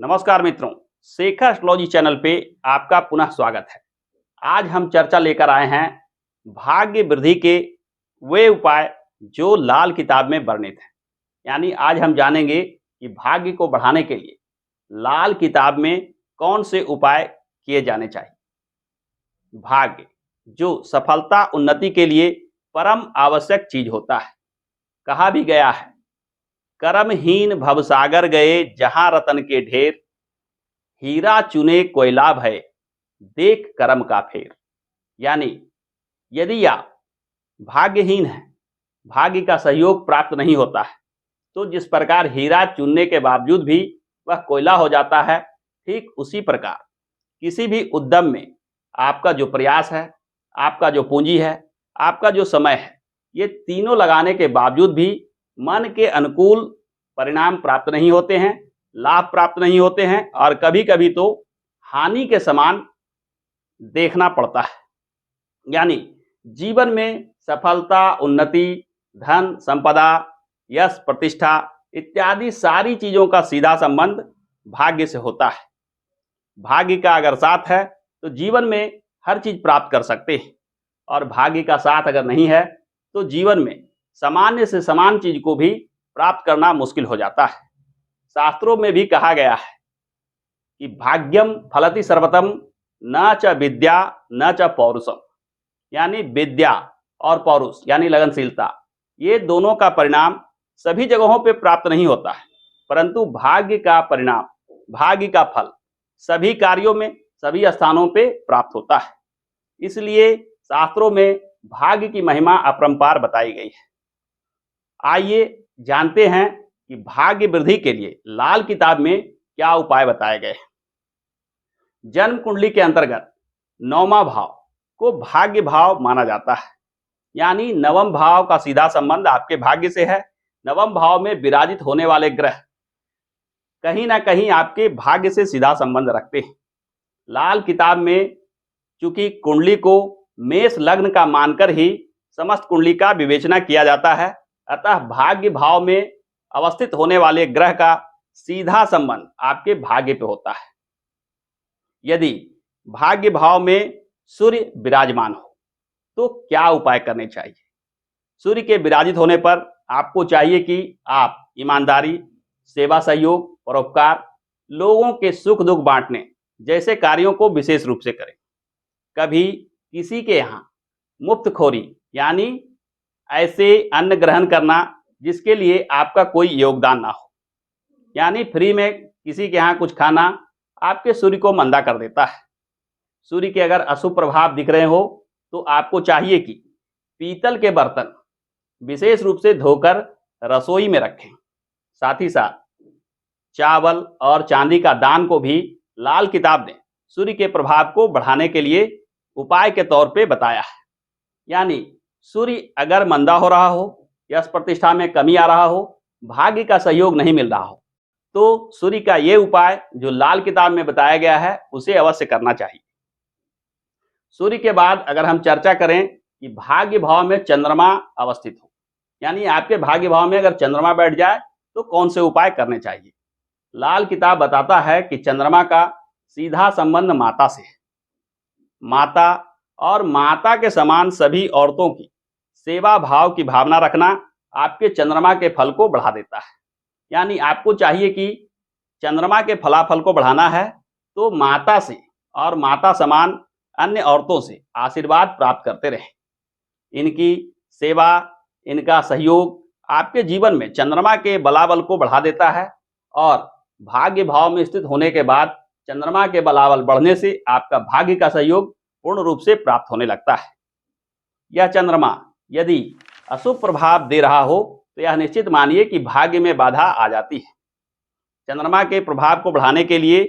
नमस्कार मित्रों, Shekhar astrology channel पे आपका पुनः स्वागत है। आज हम चर्चा लेकर आए हैं भाग्य वृद्धि के वे उपाय जो लाल किताब में वर्णित हैं। यानी आज हम जानेंगे कि भाग्य को बढ़ाने के लिए लाल किताब में कौन से उपाय किए जाने चाहिए। भाग्य जो सफलता उन्नति के लिए परम आवश्यक चीज होता है। कहा भी गया है, कर्महीन भवसागर गए जहां रतन के ढेर, हीरा चुने कोयला भय देख कर्म का फेर। यानी यदि आप भाग्यहीन हैं, भाग्य का सहयोग प्राप्त नहीं होता है, तो जिस प्रकार हीरा चुनने के बावजूद भी वह कोयला हो जाता है, ठीक उसी प्रकार किसी भी उद्यम में आपका जो प्रयास है, आपका जो पूंजी है, आपका जो समय है, ये तीनों लगाने के बावजूद भी मन के अनुकूल परिणाम प्राप्त नहीं होते हैं, लाभ प्राप्त नहीं होते हैं और कभी कभी तो हानि के समान देखना पड़ता है। यानी जीवन में सफलता, उन्नति, धन, संपदा, यश, प्रतिष्ठा इत्यादि सारी चीजों का सीधा संबंध भाग्य से होता है। भाग्य का अगर साथ है तो जीवन में हर चीज प्राप्त कर सकते हैं, और भाग्य का साथ अगर नहीं है तो जीवन में सामान्य से समान चीज को भी प्राप्त करना मुश्किल हो जाता है। शास्त्रों में भी कहा गया है कि भाग्यम फलति सर्वतम न च विद्या न च पौरुषम। यानी विद्या और पौरुष यानी लगनशीलता, ये दोनों का परिणाम सभी जगहों पे प्राप्त नहीं होता है, परंतु भाग्य का परिणाम, भाग्य का फल सभी कार्यों में, सभी स्थानों पे प्राप्त होता है। इसलिए शास्त्रों में भाग्य की महिमा अपरंपार बताई गई है। आइए जानते हैं कि भाग्य वृद्धि के लिए लाल किताब में क्या उपाय बताए गए हैं। जन्म कुंडली के अंतर्गत नौवां भाव को भाग्य भाव माना जाता है। यानी नवम भाव का सीधा संबंध आपके भाग्य से है। नवम भाव में विराजित होने वाले ग्रह कहीं ना कहीं आपके भाग्य से सीधा संबंध रखते हैं। लाल किताब में चूंकि कुंडली को मेष लग्न का मानकर ही समस्त कुंडली का विवेचना किया जाता है, अतः भाग्य भाव में अवस्थित होने वाले ग्रह का सीधा संबंध आपके भाग्य पे होता है। यदि भाग्य भाव में सूर्य विराजमान हो तो क्या उपाय करने चाहिए। सूर्य के विराजित होने पर आपको चाहिए कि आप ईमानदारी, सेवा, सहयोग, परोपकार, लोगों के सुख दुख बांटने जैसे कार्यों को विशेष रूप से करें। कभी किसी के यहाँ मुफ्तखोरी यानी ऐसे अन्न ग्रहण करना जिसके लिए आपका कोई योगदान ना हो, यानी फ्री में किसी के यहाँ कुछ खाना आपके सूर्य को मंदा कर देता है। सूर्य के अगर अशुभ प्रभाव दिख रहे हो तो आपको चाहिए कि पीतल के बर्तन विशेष रूप से धोकर रसोई में रखें। साथ ही साथ चावल और चांदी का दान को भी लाल किताब ने सूर्य के प्रभाव को बढ़ाने के लिए उपाय के तौर पे बताया है। यानी सूर्य अगर मंदा हो रहा हो, यश प्रतिष्ठा में कमी आ रहा हो, भाग्य का सहयोग नहीं मिल रहा हो, तो सूर्य का ये उपाय जो लाल किताब में बताया गया है उसे अवश्य करना चाहिए। सूर्य के बाद अगर हम चर्चा करें कि भाग्य भाव में चंद्रमा अवस्थित हो, यानी आपके भाग्य भाव में अगर चंद्रमा बैठ जाए तो कौन से उपाय करने चाहिए। लाल किताब बताता है कि चंद्रमा का सीधा संबंध माता से है। माता और माता के समान सभी औरतों की सेवा भाव की भावना रखना आपके चंद्रमा के फल को बढ़ा देता है। यानी आपको चाहिए कि चंद्रमा के फलाफल को बढ़ाना है तो माता से और माता समान अन्य औरतों से आशीर्वाद प्राप्त करते रहें। इनकी सेवा, इनका सहयोग आपके जीवन में चंद्रमा के बलाबल को बढ़ा देता है, और भाग्य भाव में स्थित होने के बाद चंद्रमा के बलाबल बढ़ने से आपका भाग्य का सहयोग पूर्ण रूप से प्राप्त होने लगता है। यह चंद्रमा यदि अशुभ प्रभाव दे रहा हो तो यह निश्चित मानिए कि भाग्य में बाधा आ जाती है। चंद्रमा के प्रभाव को बढ़ाने के लिए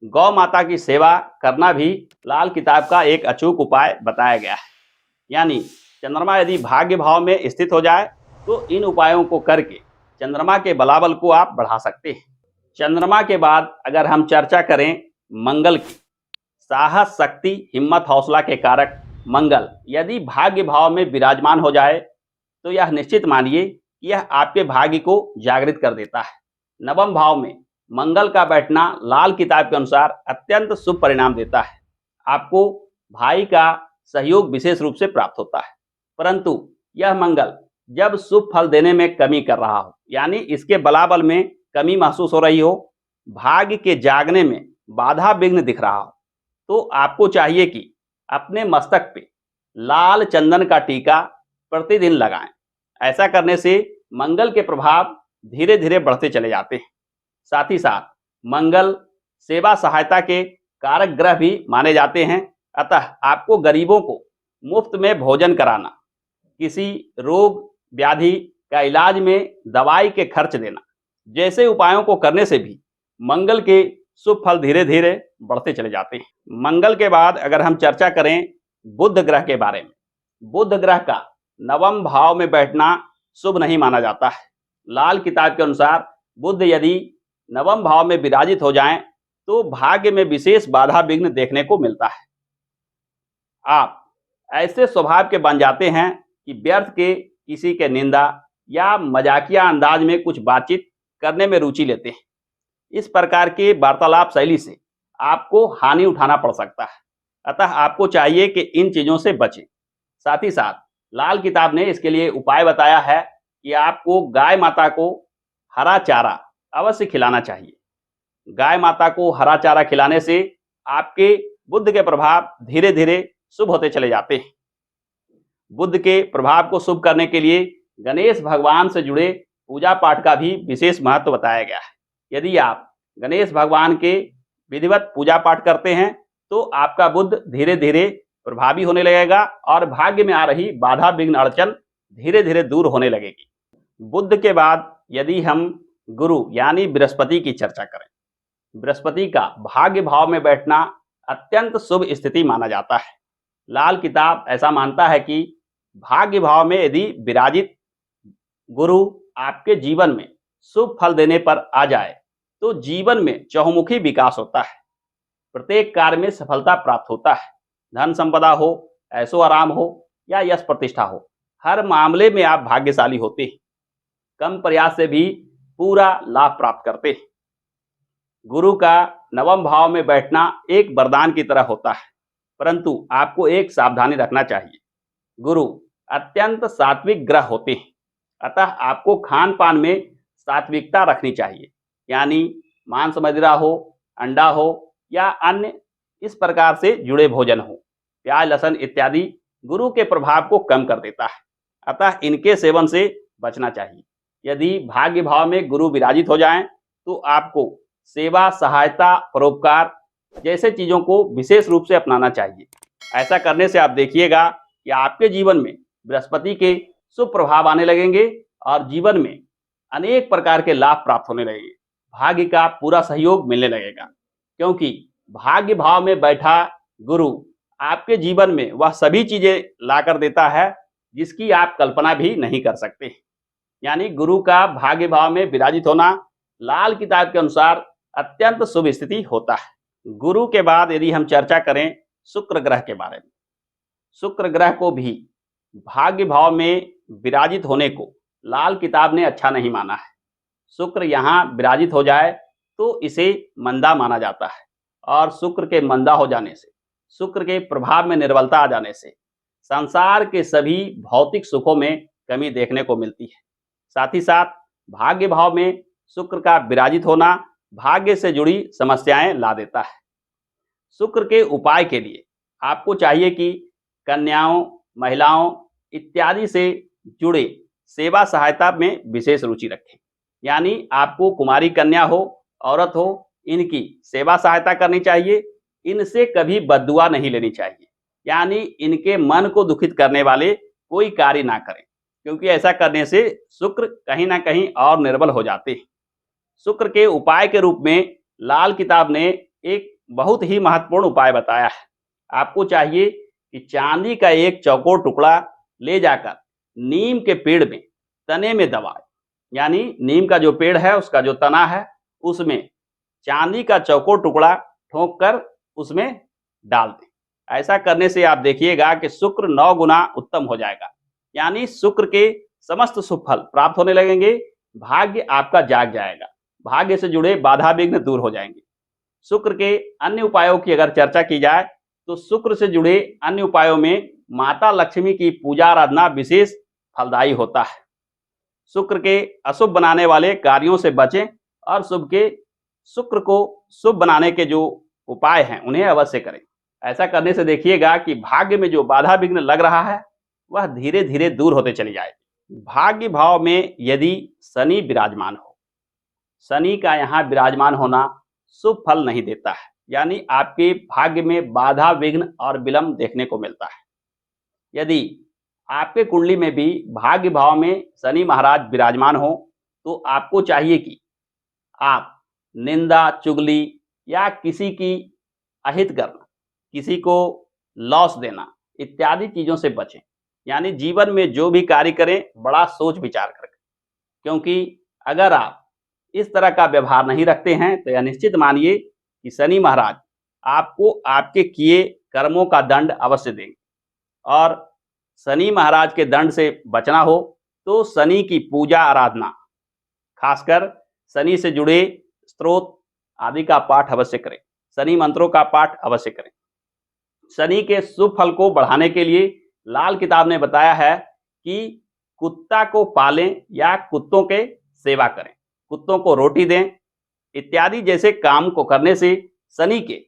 गौ माता की सेवा करना भी लाल किताब का एक अचूक उपाय बताया गया है। यानी चंद्रमा यदि भाग्य भाव में स्थित हो जाए तो इन उपायों को करके चंद्रमा के बलाबल को आप बढ़ा सकते हैं। चंद्रमा के बाद अगर हम चर्चा करें मंगल की, साहस, शक्ति, हिम्मत, हौसला के कारक मंगल यदि भाग्य भाव में विराजमान हो जाए तो यह निश्चित मानिए कि यह आपके भाग्य को जागृत कर देता है। नवम भाव में मंगल का बैठना लाल किताब के अनुसार अत्यंत शुभ परिणाम देता है। आपको भाई का सहयोग विशेष रूप से प्राप्त होता है। परंतु यह मंगल जब शुभ फल देने में कमी कर रहा हो, यानी इसके बलाबल में कमी महसूस हो रही हो, भाग्य के जागने में बाधा विघ्न दिख रहा हो, तो आपको चाहिए कि अपने मस्तक पे लाल चंदन का टीका प्रतिदिन लगाएं। ऐसा करने से मंगल के प्रभाव धीरे धीरे बढ़ते चले जाते हैं। साथ ही साथ मंगल सेवा सहायता के कारक ग्रह भी माने जाते हैं। अतः आपको गरीबों को मुफ्त में भोजन कराना, किसी रोग व्याधि का इलाज में दवाई के खर्च देना जैसे उपायों को करने से भी मंगल के शुभ फल धीरे धीरे बढ़ते चले जाते हैं। मंगल के बाद अगर हम चर्चा करें बुध ग्रह के बारे में, बुध ग्रह का नवम भाव में बैठना शुभ नहीं माना जाता है। लाल किताब के अनुसार बुध यदि नवम भाव में विराजित हो जाएं तो भाग्य में विशेष बाधा विघ्न देखने को मिलता है। आप ऐसे स्वभाव के बन जाते हैं कि व्यर्थ के किसी के निंदा या मजाकिया अंदाज में कुछ बातचीत करने में रुचि लेते हैं। इस प्रकार के वार्तालाप शैली से आपको हानि उठाना पड़ सकता है। अतः आपको चाहिए कि इन चीजों से बचें। साथ ही साथ लाल किताब ने इसके लिए उपाय बताया है कि आपको गाय माता को हरा चारा अवश्य खिलाना चाहिए। गाय माता को हरा चारा खिलाने से आपके बुध के प्रभाव धीरे धीरे शुभ होते चले जाते हैं। बुध के प्रभाव को शुभ करने के लिए गणेश भगवान से जुड़े पूजा पाठ का भी विशेष महत्व बताया गया है। यदि आप गणेश भगवान के विधिवत पूजा पाठ करते हैं तो आपका बुध धीरे धीरे प्रभावी होने लगेगा और भाग्य में आ रही बाधा विघ्न अड़चन धीरे धीरे दूर होने लगेगी। बुध के बाद यदि हम गुरु यानी बृहस्पति की चर्चा करें, बृहस्पति का भाग्य भाव में बैठना अत्यंत शुभ स्थिति माना जाता है। लाल किताब ऐसा मानता है कि भाग्य भाव में यदि विराजित गुरु आपके जीवन में शुभ फल देने पर आ जाए तो जीवन में चहुमुखी विकास होता है। प्रत्येक कार्य में सफलता प्राप्त होता है। धन संपदा हो, ऐशो आराम हो या यश प्रतिष्ठा हो, हर मामले में आप भाग्यशाली होते हैं। कम प्रयास से भी पूरा लाभ प्राप्त करते हैं। गुरु का नवम भाव में बैठना एक वरदान की तरह होता है, परंतु आपको एक सावधानी रखना चाहिए। गुरु अत्यंत सात्विक ग्रह होते हैं, अतः आपको खान पान में सात्विकता रखनी चाहिए, यानी मांस मदिरा हो, अंडा हो या अन्य इस प्रकार से जुड़े भोजन हो। प्याज लहसुन इत्यादि गुरु के प्रभाव को कम कर देता है, अतः इनके सेवन से बचना चाहिए। यदि भाग्य भाव में गुरु विराजित हो जाएं तो आपको सेवा सहायता परोपकार जैसे चीजों को विशेष रूप से अपनाना चाहिए। ऐसा करने से आप देखिएगा कि आपके जीवन में बृहस्पति के शुभ प्रभाव आने लगेंगे और जीवन में अनेक प्रकार के लाभ प्राप्त होने लगेंगे। भाग्य का पूरा सहयोग मिलने लगेगा, क्योंकि भाग्य भाव में बैठा गुरु आपके जीवन में वह सभी चीजें लाकर देता है जिसकी आप कल्पना भी नहीं कर सकते। यानी गुरु का भाग्य भाव में विराजित होना लाल किताब के अनुसार अत्यंत शुभ स्थिति होता है। गुरु के बाद यदि हम चर्चा करें शुक्र ग्रह के बारे में, शुक्र ग्रह को भी भाग्य भाव में विराजित होने को लाल किताब ने अच्छा नहीं माना है। शुक्र यहाँ विराजित हो जाए तो इसे मंदा माना जाता है, और शुक्र के मंदा हो जाने से, शुक्र के प्रभाव में निर्बलता आ जाने से संसार के सभी भौतिक सुखों में कमी देखने को मिलती है। साथ ही साथ भाग्य भाव में शुक्र का विराजित होना भाग्य से जुड़ी समस्याएं ला देता है। शुक्र के उपाय के लिए आपको चाहिए कि कन्याओं, महिलाओं इत्यादि से जुड़े सेवा सहायता में विशेष रुचि रखें। यानी आपको कुमारी कन्या हो, औरत हो, इनकी सेवा सहायता करनी चाहिए। इनसे कभी बद्दुआ नहीं लेनी चाहिए, यानी इनके मन को दुखित करने वाले कोई कार्य ना करें, क्योंकि ऐसा करने से शुक्र कहीं ना कहीं और निर्बल हो जाते हैं। शुक्र के उपाय के रूप में लाल किताब ने एक बहुत ही महत्वपूर्ण उपाय बताया है। आपको चाहिए कि चांदी का एक चौकोर टुकड़ा ले जाकर नीम के पेड़ में तने में दबाएं। यानी नीम का जो पेड़ है उसका जो तना है उसमें चांदी का चौकोर टुकड़ा ठोक कर उसमें डाल दें। ऐसा करने से आप देखिएगा कि शुक्र 9 गुना उत्तम हो जाएगा, यानी शुक्र के समस्त शुभ फल प्राप्त होने लगेंगे। भाग्य आपका जाग जाएगा, भाग्य से जुड़े बाधा विघ्न दूर हो जाएंगे। शुक्र के अन्य उपायों की अगर चर्चा की जाए तो शुक्र से जुड़े अन्य उपायों में माता लक्ष्मी की पूजा आराधना विशेष फलदायी होता है। शुक्र के अशुभ बनाने वाले कार्यों से बचें और शुक्र को शुभ बनाने के जो उपाय हैं उन्हें अवश्य करें। ऐसा करने से देखिएगा कि भाग्य में जो बाधा विघ्न लग रहा है वह धीरे धीरे दूर होते चले जाएगी। भाग्य भाव में यदि शनि विराजमान हो, शनि का यहाँ विराजमान होना शुभ फल नहीं देता है, यानी आपके भाग्य में बाधा विघ्न और विलंब देखने को मिलता है। यदि आपके कुंडली में भी भाग्य भाव में शनि महाराज विराजमान हो तो आपको चाहिए कि आप निंदा, चुगली या किसी की अहित करना, किसी को लॉस देना इत्यादि चीजों से बचें। यानी जीवन में जो भी कार्य करें बड़ा सोच विचार कर, क्योंकि अगर आप इस तरह का व्यवहार नहीं रखते हैं तो यह निश्चित मानिए कि शनि महाराज आपको आपके किए कर्मों का दंड अवश्य देंगे। और शनि महाराज के दंड से बचना हो तो शनि की पूजा आराधना, खासकर शनि से जुड़े स्तोत्र आदि का पाठ अवश्य करें, शनि मंत्रों का पाठ अवश्य करें। शनि के शुभ फल को बढ़ाने के लिए लाल किताब ने बताया है कि कुत्ता को पालें या कुत्तों के सेवा करें, कुत्तों को रोटी दें इत्यादि जैसे काम को करने से शनि के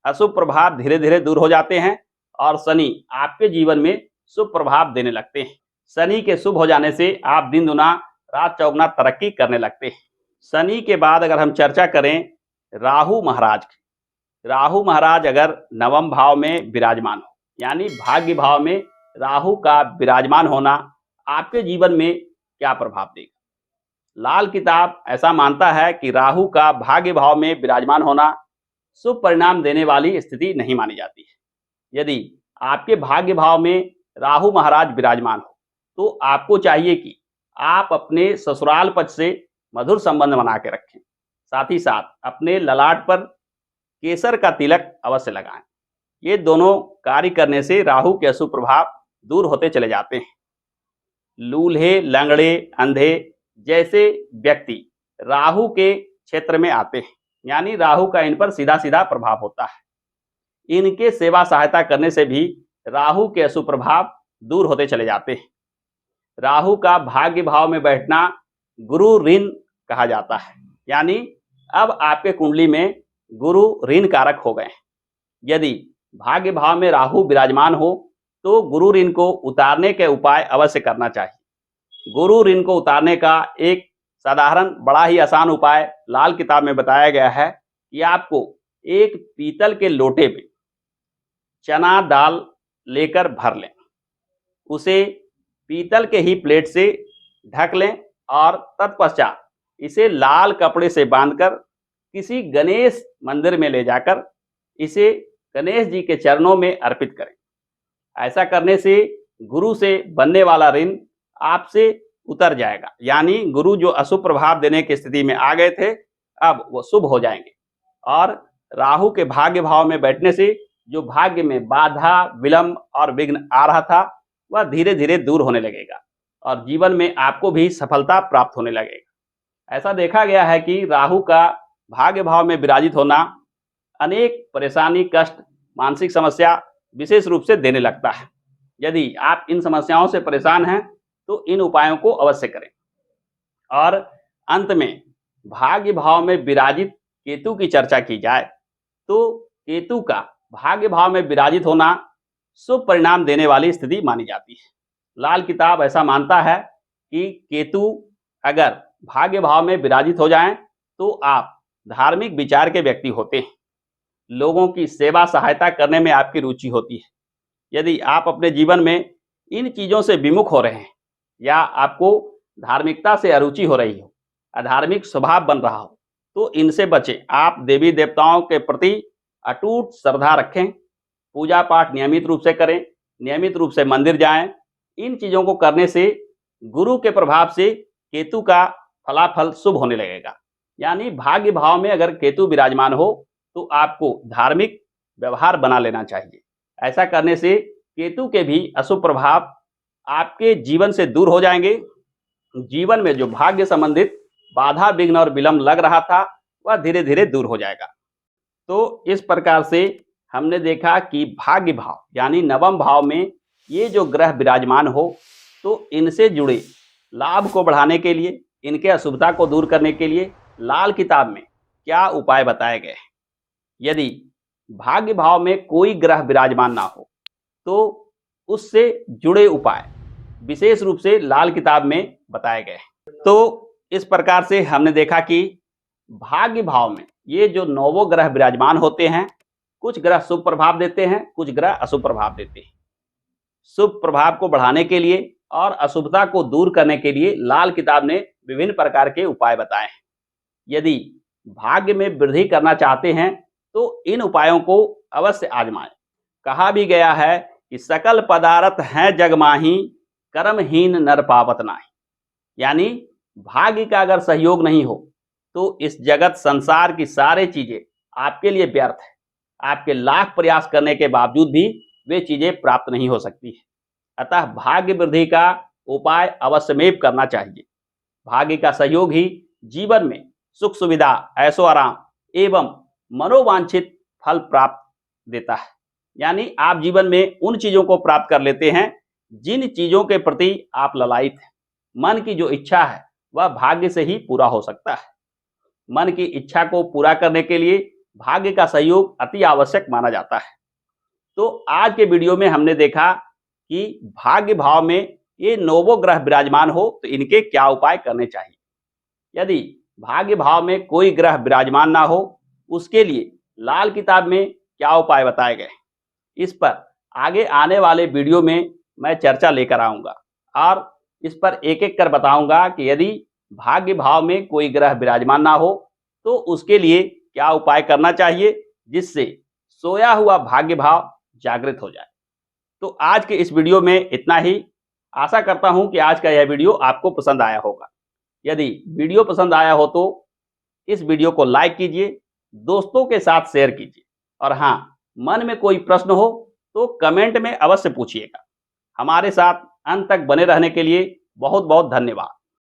अशुभ प्रभाव धीरे धीरे दूर हो जाते हैं और शनि आपके जीवन में शुभ प्रभाव देने लगते हैं। शनि के शुभ हो जाने से आप दिन दुना रात चौगुना तरक्की करने लगते हैं। शनि के बाद अगर हम चर्चा करें राहु महाराज की, राहु महाराज अगर नवम भाव में विराजमान हो, यानी भाग्य भाव में राहु का विराजमान होना आपके जीवन में क्या प्रभाव देगा। लाल किताब ऐसा मानता है कि राहु का भाग्य भाव में विराजमान होना शुभ परिणाम देने वाली स्थिति नहीं मानी जाती है। यदि आपके भाग्य भाव में राहु महाराज विराजमान हो तो आपको चाहिए कि आप अपने ससुराल पक्ष से मधुर संबंध बना के रखें, साथ ही साथ अपने ललाट पर केसर का तिलक अवश्य लगाएं। ये दोनों कार्य करने से राहु के अशुभ प्रभाव दूर होते चले जाते हैं। लूल्हे, लंगड़े, अंधे जैसे व्यक्ति राहु के क्षेत्र में आते हैं, यानी राहु का इन पर सीधा सीधा प्रभाव होता है। इनके सेवा सहायता करने से भी राहु के अशुभ प्रभाव दूर होते चले जाते हैं। राहु का भाग्य भाव में बैठना गुरु ऋण कहा जाता है, यानी अब आपके कुंडली में गुरु ऋण कारक हो गए हैं। यदि भाग्य भाव में राहु विराजमान हो तो गुरु ऋण को उतारने के उपाय अवश्य करना चाहिए। गुरु ऋण को उतारने का एक साधारण बड़ा ही आसान उपाय लाल किताब में बताया गया है कि आपको एक पीतल के लोटे में चना दाल लेकर भर लें, उसे पीतल के ही प्लेट से ढक लें और तत्पश्चात इसे लाल कपड़े से बांधकर किसी गणेश मंदिर में ले जाकर इसे गणेश जी के चरणों में अर्पित करें। ऐसा करने से गुरु से बनने वाला ऋण आपसे उतर जाएगा, यानी गुरु जो अशुभ प्रभाव देने की स्थिति में आ गए थे अब वो शुभ हो जाएंगे और राहु के भाग्य भाव में बैठने से जो भाग्य में बाधा, विलंब और विघ्न आ रहा था वह धीरे धीरे दूर होने लगेगा और जीवन में आपको भी सफलता प्राप्त होने लगेगा। ऐसा देखा गया है कि राहु का भाग्य भाव में विराजित होना अनेक परेशानी, कष्ट, मानसिक समस्या विशेष रूप से देने लगता है। यदि आप इन समस्याओं से परेशान हैं तो इन उपायों को अवश्य करें। और अंत में भाग्य भाव में विराजित केतु की चर्चा की जाए तो केतु का भाग्य भाव में विराजित होना शुभ परिणाम देने वाली स्थिति मानी जाती है। लाल किताब ऐसा मानता है कि केतु अगर भाग्य भाव में विराजित हो जाएं तो आप धार्मिक विचार के व्यक्ति होते हैं, लोगों की सेवा सहायता करने में आपकी रुचि होती है। यदि आप अपने जीवन में इन चीजों से विमुख हो रहे हैं या आपको धार्मिकता से अरुचि हो रही हो, अधार्मिक स्वभाव बन रहा हो तो इनसे बचें। आप देवी देवताओं के प्रति अटूट श्रद्धा रखें, पूजा पाठ नियमित रूप से करें, नियमित रूप से मंदिर जाएं। इन चीजों को करने से गुरु के प्रभाव से केतु का फलाफल शुभ होने लगेगा। यानी भाग्य भाव में अगर केतु विराजमान हो तो आपको धार्मिक व्यवहार बना लेना चाहिए। ऐसा करने से केतु के भी अशुभ प्रभाव आपके जीवन से दूर हो जाएंगे। जीवन में जो भाग्य संबंधित बाधा विघ्न और विलंब लग रहा था वह धीरे धीरे दूर हो जाएगा। तो इस प्रकार से हमने देखा कि भाग्य भाव यानी नवम भाव में ये जो ग्रह विराजमान हो तो इनसे जुड़े लाभ को बढ़ाने के लिए, इनके अशुभता को दूर करने के लिए लाल किताब में क्या उपाय बताए गए हैं। यदि भाग्य भाव में कोई ग्रह विराजमान ना हो तो उससे जुड़े उपाय विशेष रूप से लाल किताब में बताए गए हैं। तो इस प्रकार से हमने देखा कि भाग्य भाव में ये जो 9 ग्रह विराजमान होते हैं, कुछ ग्रह शुभ प्रभाव देते हैं, कुछ ग्रह अशुभ प्रभाव देते हैं। शुभ प्रभाव को बढ़ाने के लिए और अशुभता को दूर करने के लिए लाल किताब ने विभिन्न प्रकार के उपाय बताए हैं। यदि भाग्य में वृद्धि करना चाहते हैं तो इन उपायों को अवश्य आजमाएं। कहा भी गया है कि सकल पदार्थ हैं जग माही, कर्महीन नर पावत नाही। यानी भाग्य का अगर सहयोग नहीं हो तो इस जगत संसार की सारी चीजें आपके लिए व्यर्थ है। आपके लाख प्रयास करने के बावजूद भी वे चीजें प्राप्त नहीं हो सकती है। अतः भाग्य वृद्धि का उपाय अवश्यमेव करना चाहिए। भाग्य का सहयोग ही जीवन में सुख सुविधा, ऐशो आराम एवं मनोवांछित फल प्राप्त देता है। यानी आप जीवन में उन चीजों को प्राप्त कर लेते हैं जिन चीजों के प्रति आप ललायित हैं। मन की जो इच्छा है वह भाग्य से ही पूरा हो सकता है। मन की इच्छा को पूरा करने के लिए भाग्य का सहयोग अति आवश्यक माना जाता है। तो आज के वीडियो में हमने देखा कि भाग्य भाव में ये 9 ग्रह विराजमान हो तो इनके क्या उपाय करने चाहिए। यदि भाग्य भाव में कोई ग्रह विराजमान ना हो उसके लिए लाल किताब में क्या उपाय बताए गए, इस पर आगे आने वाले वीडियो में मैं चर्चा लेकर आऊंगा और इस पर एक एक कर बताऊंगा कि यदि भाग्य भाव में कोई ग्रह विराजमान ना हो तो उसके लिए क्या उपाय करना चाहिए जिससे सोया हुआ भाग्य भाव जागृत हो जाए। तो आज के इस वीडियो में इतना ही। आशा करता हूं कि आज का यह वीडियो आपको पसंद आया होगा। यदि वीडियो पसंद आया हो तो इस वीडियो को लाइक कीजिए, दोस्तों के साथ शेयर कीजिए और हाँ, मन में कोई प्रश्न हो तो कमेंट में अवश्य पूछिएगा। हमारे साथ अंत तक बने रहने के लिए बहुत बहुत धन्यवाद।